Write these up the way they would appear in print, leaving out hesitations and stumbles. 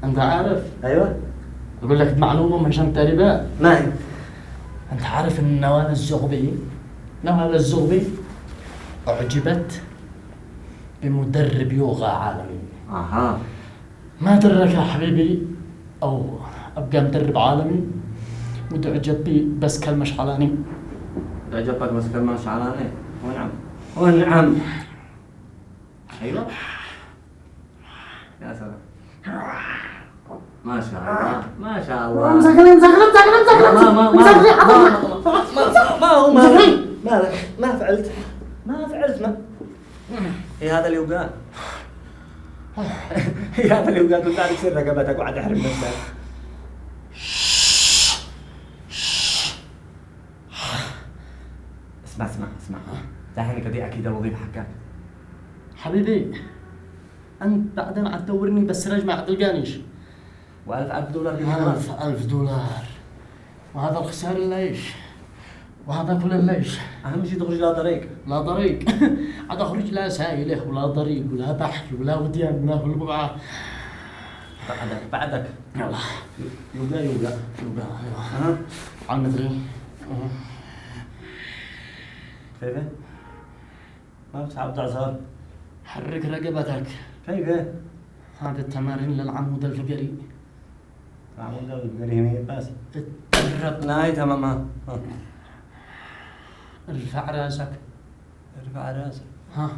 انت عارف؟ ايوه. اقول لك معلومه عشان تقريبا. ما هي؟ انت عارف ان نوال الزغبي اعجبت بمدرب يوغا عالمي. اها. ما درك يا حبيبي او ابقى مدرب عالمي وتعجب بي بس كلمش علاني. تعجبك بس كلمش علاني؟ ونعم ونعم. ايوه. يا سلام. ما شاء الله ما شاء الله. مسكرين ما هو ما فعلت هي هذا اللي وقع. هي هذا اللي وقع. كنت قاعد تكسر رقبتك وقاعد احرم نفسك. اسمع دحين كذي اكيد الوظيفه حقك. حبيبي انت بعدين عاد تدورني بس رجع ما تلقانيش. $1000 $1000 وهذا الخسار الليش وهذا كل الليش. اهم شيء تخرج لا طريق. لا طريق. عاد اخرج لا سايله ولا طريق ولا بحر ولا وديان ولا بالبقعه. بعدك يلا يوقع ايوه. على المدري. كيف؟ ما بتحب تعصر؟ حرك رقبتك. كيف؟ هذه التمارين للعمود الفقري. العمود الفقري بس. اتدرب. لا تمام. ارفع راسك. ها.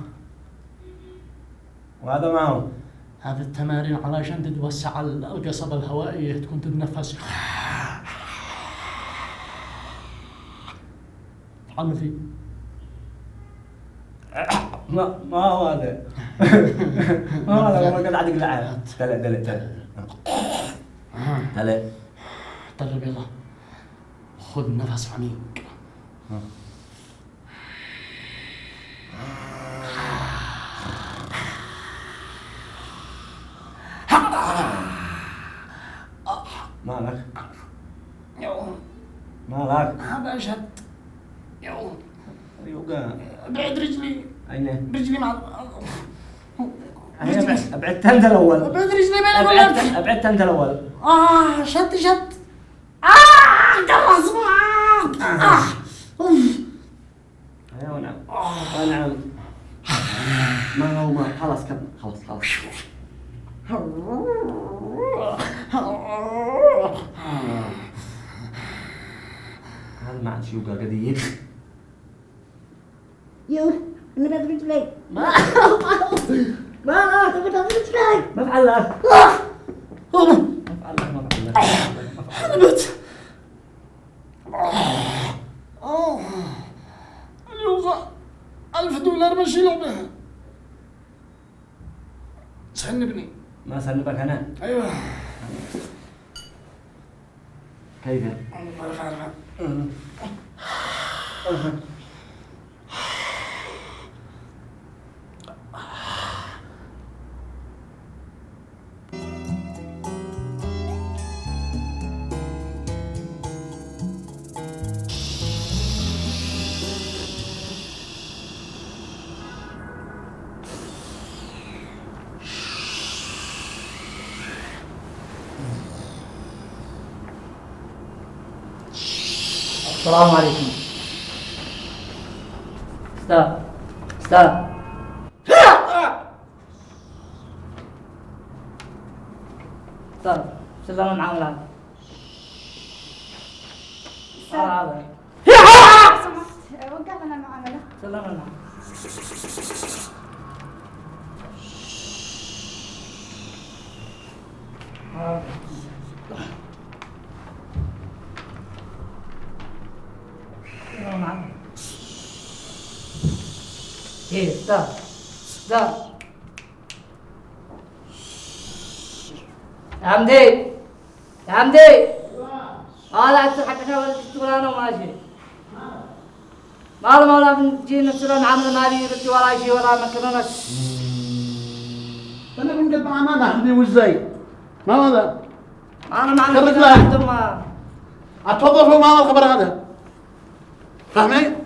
وهذا معه. هذه التمارين علشان تتوسع القصبة الهوائية تكون تتنفس. تعال فيه. ما هو هذا. ما هو هذا. ما قد عندك لعب. هلا. طرب يلا. خذ نفس عميق. مالك؟ هذا شد. يوقع. ابعد رجلي. أين؟ رجلي مع أبعدت أنت الأول. ابعد رجلي بين ولا أبعدت أنت الأول. شد. قرص. أيوة نعم. ما هو خلاص كمل. خلاص. هذا ما عاد شي يوقع قديم. أنا بدي رجلي. ما بدي رجلي. ما فعل حلبت. اليوغا $1000 ماشي لعبة. تسنبني. ما سنبك أنا. ايوه. كيف؟ ارفع. السلام عليكم. استاذ سلام المعاملات. هذا وقف لنا المعاملة. سلام المعاملات. استاذ يا حمدي هذا حق شغلانه وماشي. ما بنجي نسوي نعمل ما بيرد ولا شيء ولا مكرونه. انا من قد ما نحن وازاي ما هذا انا معنا ثم اتوظفوا معنا الخبر هذا فاهمين؟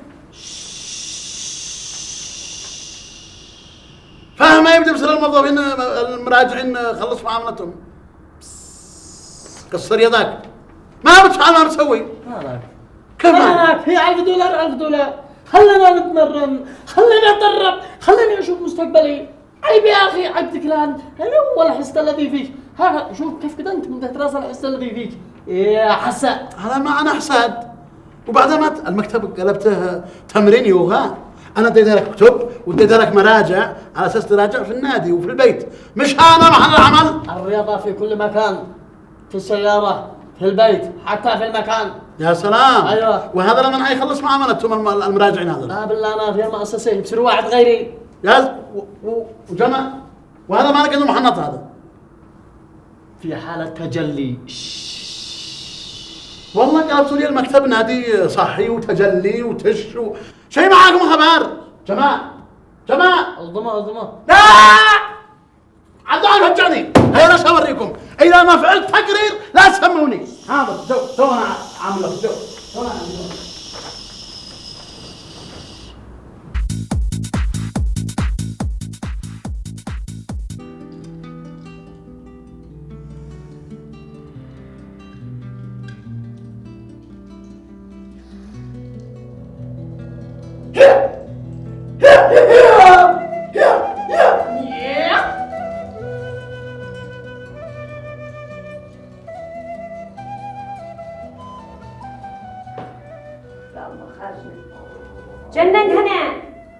فاهمين؟ يبدأ بصير الموظفين المراجعين خلص معاملتهم. قصر يدك ما بتفعل ما بتسوي مالك كمان هي $1000 خلينا نتمرن، خلينا اتدرب، خليني اشوف مستقبلي. عيب يا اخي، عيب تكلان. هذا هو الحس الذي فيك. ها شوف كيف كده انت من تحت راس الحس الذي فيك يا حسن. هذا ما انا حساد. وبعدين المكتب قلبته تمرين يوغا. انا اديت لك كتب واديت لك مراجع على اساس تراجع في النادي وفي البيت، مش انا محل العمل. الرياضة في كل مكان، في السيارة، في البيت، حتى في المكان. يا سلام. أيوة. وهذا لما حيخلص معاملتهم المراجعين هذا. لا بالله انا في المؤسسة بصير واحد غيري. يا وجمع وهذا ما لقيته محنط هذا. في حالة تجلي. والله قالوا لي المكتب نادي صحي وتجلي وتش شيء معاكم خبر. جماعة الضمة لا عبد الله فجعني. هيا انا سأوريكم اذا ما فعلت تقرير لا تسموني. حاضر تو انا عامله تو انا عامله. جننت هنا،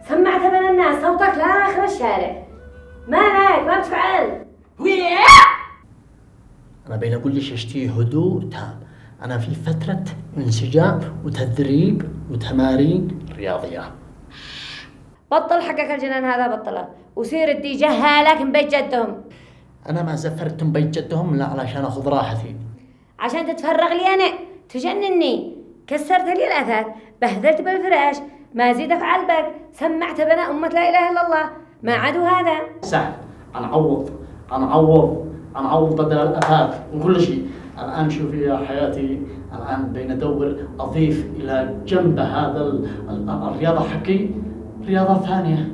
سمعت بين الناس صوتك لاخر الشارع. مالك ما بتفعل؟ أنا بين كل شيء أشتهي هدوء تام. أنا في فترة انسجام وتدريب وتمارين رياضية. بطل حقك الجنان هذا بطله، وسير ادي جهالك من بيت جدهم. أنا ما سافرت من بيت جدهم لا علشان أخذ راحتي، عشان تتفرغ لي أنا، تجنني، كسرت لي الأثاث، بهذلت بالفراش، ما زيد في علبك، سمعت بنا أمة لا إله إلا الله، ما عدو هذا. سهل. أنا أعوض بدل الأثاث وكل شيء. الآن شوفي يا حياتي، الآن بين أدور أضيف إلى جنب هذا الرياضة حقي رياضة ثانية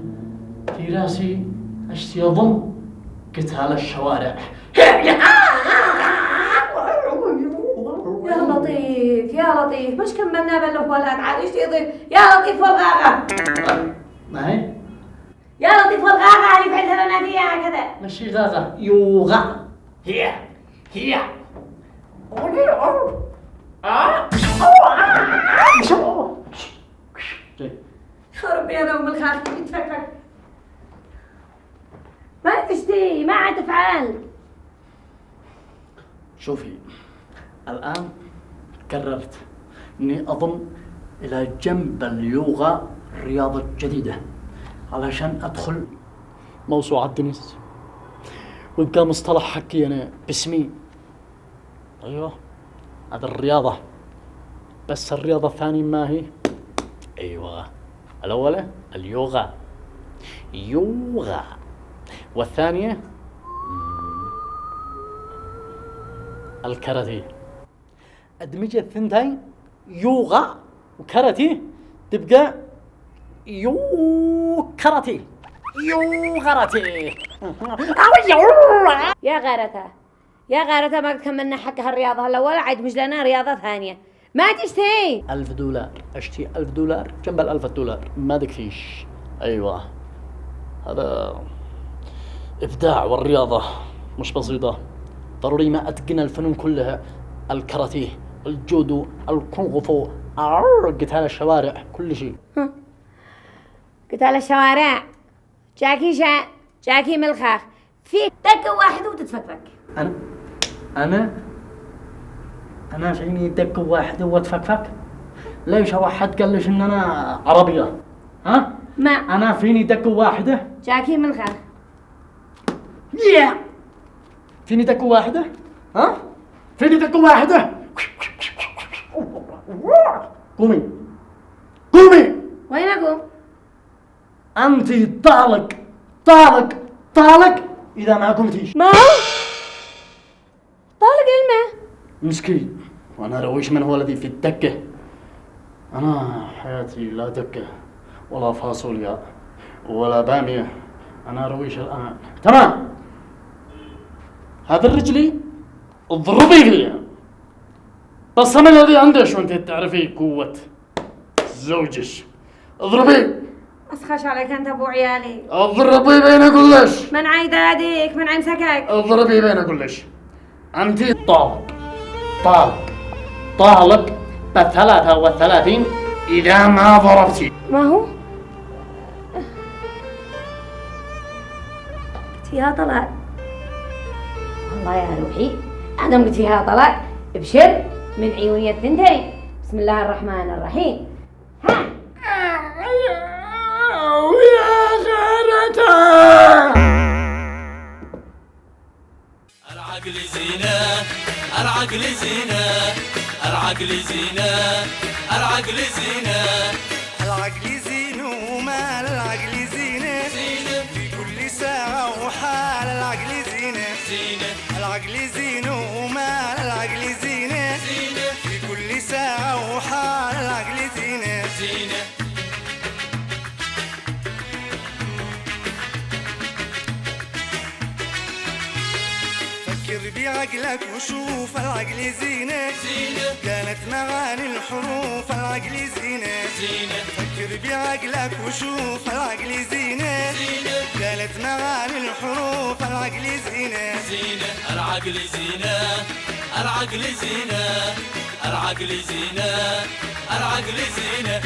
في راسي أشتي أضم قتال الشوارع. يا لطيف يا لطيف، مش كملنا بالأولاد عاد ايش يضيف؟ يا لطيف والغاغة. ما هي؟ يا لطيف والغاغة اللي فعلتها لنا فيها هكذا. مش غاغة، يوغا. هي خربي انا ام الخالق يتفكفك. ما تشتي، ما عاد تفعل. شوفي الآن قررت إني أضم إلى جنب اليوغا رياضة جديدة علشان أدخل موسوعة جينيس ويبقى مصطلح حقي أنا باسمي. أيوه هذا الرياضة، بس الرياضة الثانية ما هي؟ أيوه الأولى اليوغا والثانية الكاراتيه. أدمج الثنتين يوغا وكاراتيه تبقى كاراتيه. يا غارته ما كملنا حق هالرياضة هلا ولا عاد مش لنا رياضة ثانية. ما تشتي $1000 أشتي $1000 جنب $1000 ما دكفيش. أيوة هذا إبداع، والرياضة مش بسيطة، ضروري ما أتقن الفنون كلها، الكاراتيه، الجودو، الكونغ فو، قتال الشوارع، كل شيء. قتال الشوارع جاكي ملخاخ فيك دقة واحدة وتتفكفك. أنا فيني دقة واحدة واتفكفك؟ ليش واحد قال ليش إن أنا عربية؟ ها؟ ما أنا فيني دقة واحدة؟ جاكي ملخاخ. فيني دقة واحدة؟ ها؟ فيني دقة واحدة؟ قومي وين أقوم؟ أنت طالق إذا ما قمتيش. ما هو طالق الماء مسكين، وأنا رويش من هو الذي في الدكة. أنا حياتي لا دكة ولا فاصوليا ولا بامية، أنا رويش الآن. تمام، هذا الرجلي اضربي فيها. بس أنا الذي عندي شو أنت تعرفي قوة زوجك. اضربي أسخش عليك أنت أبو عيالي. اضربي بين كلش. من عيد أديك من عيمسكك. اضربي بين كلش. أنت طالب ب33 إذا ما ضربتي. ما هو؟ قلت فيها طلاق. والله يا روحي أنا قلت فيها طلاق ابشر من عيوني الثنتين. بسم الله الرحمن الرحيم. ها ويا خيرته. العقل زينة العقل زينة العقل زينة العقل زينة العقل زين وما العقل زينة في كل ساعة وحال العقل زينة العقل زين وما العقل زينة في كل ساعة وحال العقل زينة فكر بعقلك وشوف العقل زينة كانت معاني الحروف العقل زينة فكر بعقلك وشوف العقل زينة كانت معاني الحروف العقل زينة العقل زينة العقل زينة العقل زينة العقل زينة